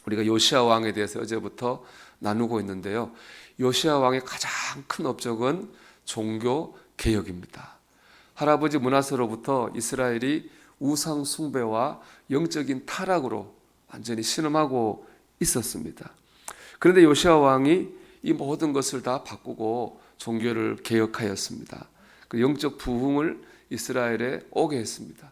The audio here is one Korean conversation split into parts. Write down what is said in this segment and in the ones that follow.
우리가 요시야 왕에 대해서 어제부터 나누고 있는데요. 요시야 왕의 가장 큰 업적은 종교 개혁입니다. 할아버지 므낫세로부터 이스라엘이 우상 숭배와 영적인 타락으로 완전히 신음하고 있었습니다. 그런데 요시야 왕이 이 모든 것을 다 바꾸고 종교를 개혁하였습니다. 그 영적 부흥을 이스라엘에 오게 했습니다.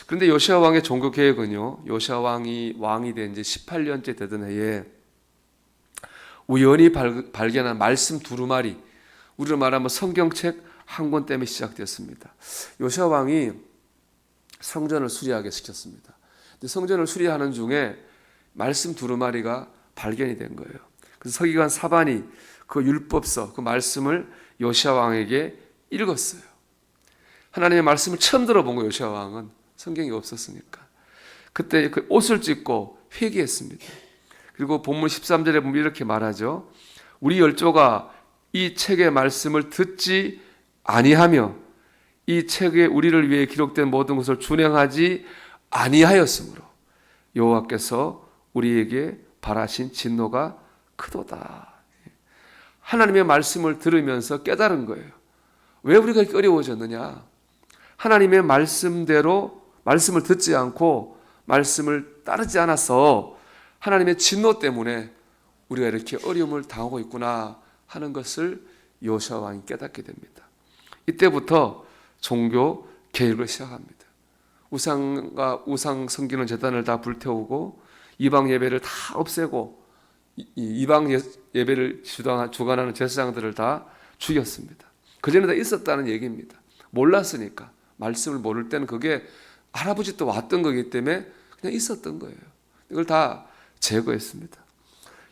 그런데 요시야 왕의 종교 개혁은요, 요시야 왕이 된 지 18년째 되던 해에 우연히 발견한 말씀 두루마리, 우리로 말하면 성경책 한 권 때문에 시작되었습니다. 요시야 왕이 성전을 수리하게 시켰습니다. 근데 성전을 수리하는 중에 말씀 두루마리가 발견이 된 거예요. 그래서 서기관 사반이 그 율법서, 그 말씀을 요시야 왕에게 읽었어요. 하나님의 말씀을 처음 들어본 거예요. 요시야 왕은 성경이 없었으니까. 그때 그 옷을 찢고 회개했습니다. 그리고 본문 13절에 보면 이렇게 말하죠. 우리 열조가 이 책의 말씀을 듣지 아니하며 이 책에 우리를 위해 기록된 모든 것을 준행하지 아니하였으므로 여호와께서 우리에게 발하신 진노가 크도다. 하나님의 말씀을 들으면서 깨달은 거예요. 왜 우리가 이렇게 어려워졌느냐? 하나님의 말씀대로 말씀을 듣지 않고 말씀을 따르지 않아서 하나님의 진노 때문에 우리가 이렇게 어려움을 당하고 있구나 하는 것을 요시야 왕이 깨닫게 됩니다. 이때부터 종교 개혁을 시작합니다. 우상 섬기는 제단을 다 불태우고 이방 예배를 다 없애고 이방 예배를 주관하는 제사장들을 다 죽였습니다. 그전에 다 있었다는 얘기입니다. 몰랐으니까. 말씀을 모를 때는 그게 할아버지 때 왔던 거기 때문에 그냥 있었던 거예요. 이걸 다 제거했습니다.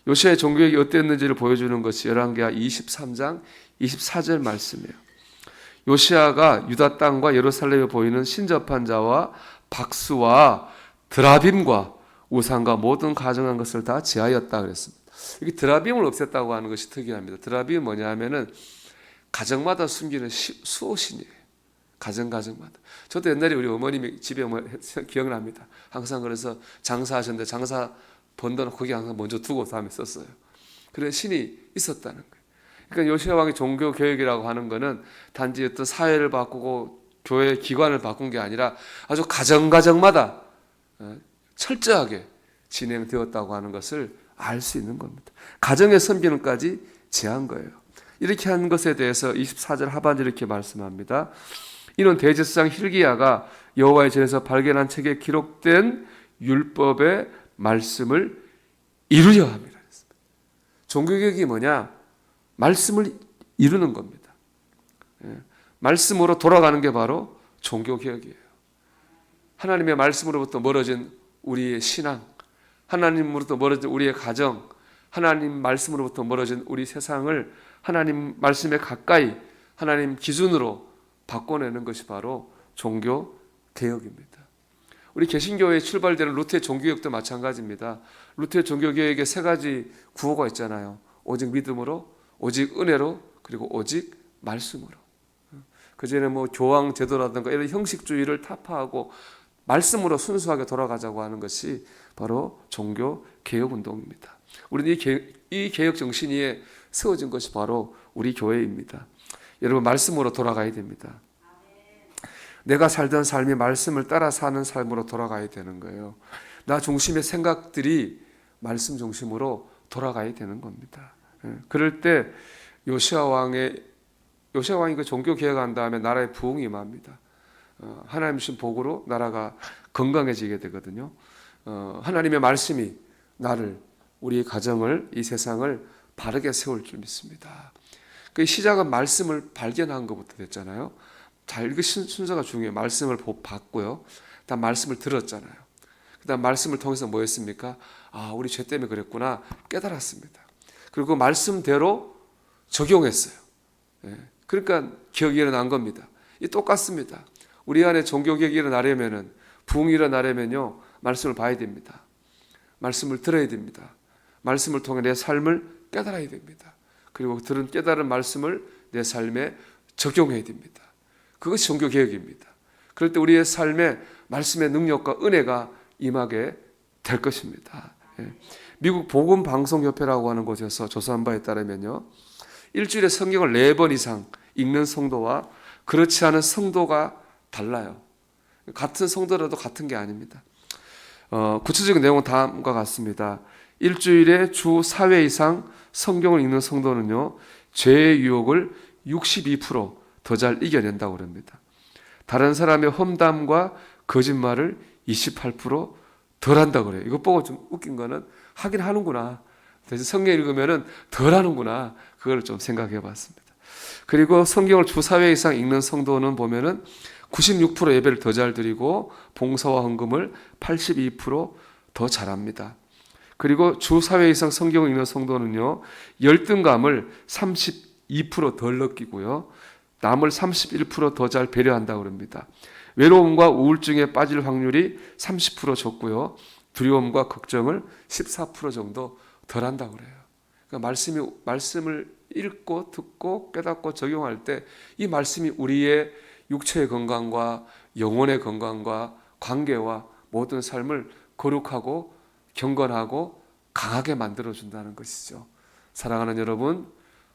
요시야의 종교개혁이 어땠는지를 보여주는 것이 열왕기하 23장 24절 말씀이에요. 요시야가 유다 땅과 예루살렘에 보이는 신접한 자와 박수와 드라빔과 우상과 모든 가증한 것을 다 제하였다 그랬습니다. 이게 드라빔을 없앴다고 하는 것이 특이합니다. 드라빔이 뭐냐 하면은 가정마다 숨기는 수호신이에요. 가정마다. 저도 옛날에 우리 어머님이 집에 기억납니다. 항상 그래서 장사하셨는데 장사 번 돈 거기 항상 먼저 두고 다음에 썼어요. 그런 신이 있었다는 거예요. 그러니까 요시야 왕의 종교 개혁이라고 하는 것은 단지 어떤 사회를 바꾸고 교회 기관을 바꾼 게 아니라 아주 가정마다 철저하게 진행되었다고 하는 것을 알 수 있는 겁니다. 가정의 섬기는까지 제한 거예요. 이렇게 한 것에 대해서 24절 하반절 이렇게 말씀합니다. 이는 대제사장 hil기야가 여호와의 전에서 발견한 책에 기록된 율법의 말씀을 이루려 함이라 했습니다. 종교개혁이 뭐냐? 말씀을 이루는 겁니다. 말씀으로 돌아가는 게 바로 종교개혁이에요. 하나님의 말씀으로부터 멀어진 우리의 신앙, 하나님으로부터 멀어진 우리의 가정, 하나님 말씀으로부터 멀어진 우리 세상을 하나님 말씀에 가까이 하나님 기준으로 바꿔내는 것이 바로 종교개혁입니다. 우리 개신교회에 출발되는 루터의 종교개혁도 마찬가지입니다. 루터의 종교개혁에 세 가지 구호가 있잖아요. 오직 믿음으로, 오직 은혜로, 그리고 오직 말씀으로. 그전에 뭐 교황 제도라든가 이런 형식주의를 타파하고 말씀으로 순수하게 돌아가자고 하는 것이 바로 종교개혁운동입니다. 우리는 이 개혁 정신 위에 세워진 것이 바로 우리 교회입니다. 여러분 말씀으로 돌아가야 됩니다. 내가 살던 삶이 말씀을 따라 사는 삶으로 돌아가야 되는 거예요. 나 중심의 생각들이 말씀 중심으로 돌아가야 되는 겁니다. 그럴 때 요시야 왕이 그 종교 개혁한 다음에 나라의 부흥이 임합니다. 하나님 주신 복으로 나라가 건강해지게 되거든요. 하나님의 말씀이 나를, 우리 가정을, 이 세상을 바르게 세울 줄 믿습니다. 그 시작은 말씀을 발견한 것부터 됐잖아요. 잘 읽으신 순서가 중요해요. 말씀을 받고요. 그다음 말씀을 들었잖아요. 그다음 말씀을 통해서 뭐 했습니까? 아, 우리 죄 때문에 그랬구나 깨달았습니다. 그리고 말씀대로 적용했어요. 그러니까 기억이 일어난 겁니다. 이 똑같습니다. 우리 안에 종교개혁이 일어나려면은, 부흥이 일어나려면요, 말씀을 봐야 됩니다. 말씀을 들어야 됩니다. 말씀을 통해 내 삶을 깨달아야 됩니다. 그리고 들은 깨달은 말씀을 내 삶에 적용해야 됩니다. 그것이 종교개혁입니다. 그럴 때 우리의 삶에 말씀의 능력과 은혜가 임하게 될 것입니다. 미국 복음방송협회라고 하는 곳에서 조사한 바에 따르면요, 일주일에 성경을 4번 이상 읽는 성도와 그렇지 않은 성도가 달라요. 같은 성도라도 같은 게 아닙니다. 구체적인 내용은 다음과 같습니다. 일주일에 주 4회 이상 성경을 읽는 성도는요, 죄의 유혹을 62%더 잘 이겨낸다고 합니다. 다른 사람의 험담과 거짓말을 28%덜 한다고 그래요. 이거 보고 좀 웃긴 거는 하긴 하는구나. 대신 성경 읽으면은 덜 하는구나. 그걸 좀 생각해 봤습니다. 그리고 성경을 주 4회 이상 읽는 성도는 보면은 96% 예배를 더 잘 드리고 봉사와 헌금을 82%더 잘합니다. 그리고 주 4회 이상 성경을 읽는 성도는요, 열등감을 32%덜 느끼고요, 남을 31%더 잘 배려한다고 합니다. 외로움과 우울증에 빠질 확률이 30% 적고요, 두려움과 걱정을 14% 정도 덜 한다고 그래요. 그러니까 말씀을 읽고 듣고 깨닫고 적용할 때 이 말씀이 우리의 육체의 건강과 영혼의 건강과 관계와 모든 삶을 거룩하고 경건하고 강하게 만들어준다는 것이죠. 사랑하는 여러분,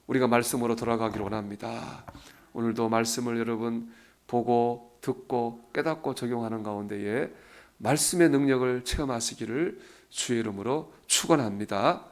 우리가 말씀으로 돌아가기를 원합니다. 오늘도 말씀을 여러분 보고 듣고 깨닫고 적용하는 가운데에 말씀의 능력을 체험하시기를 주의 이름으로 축원합니다.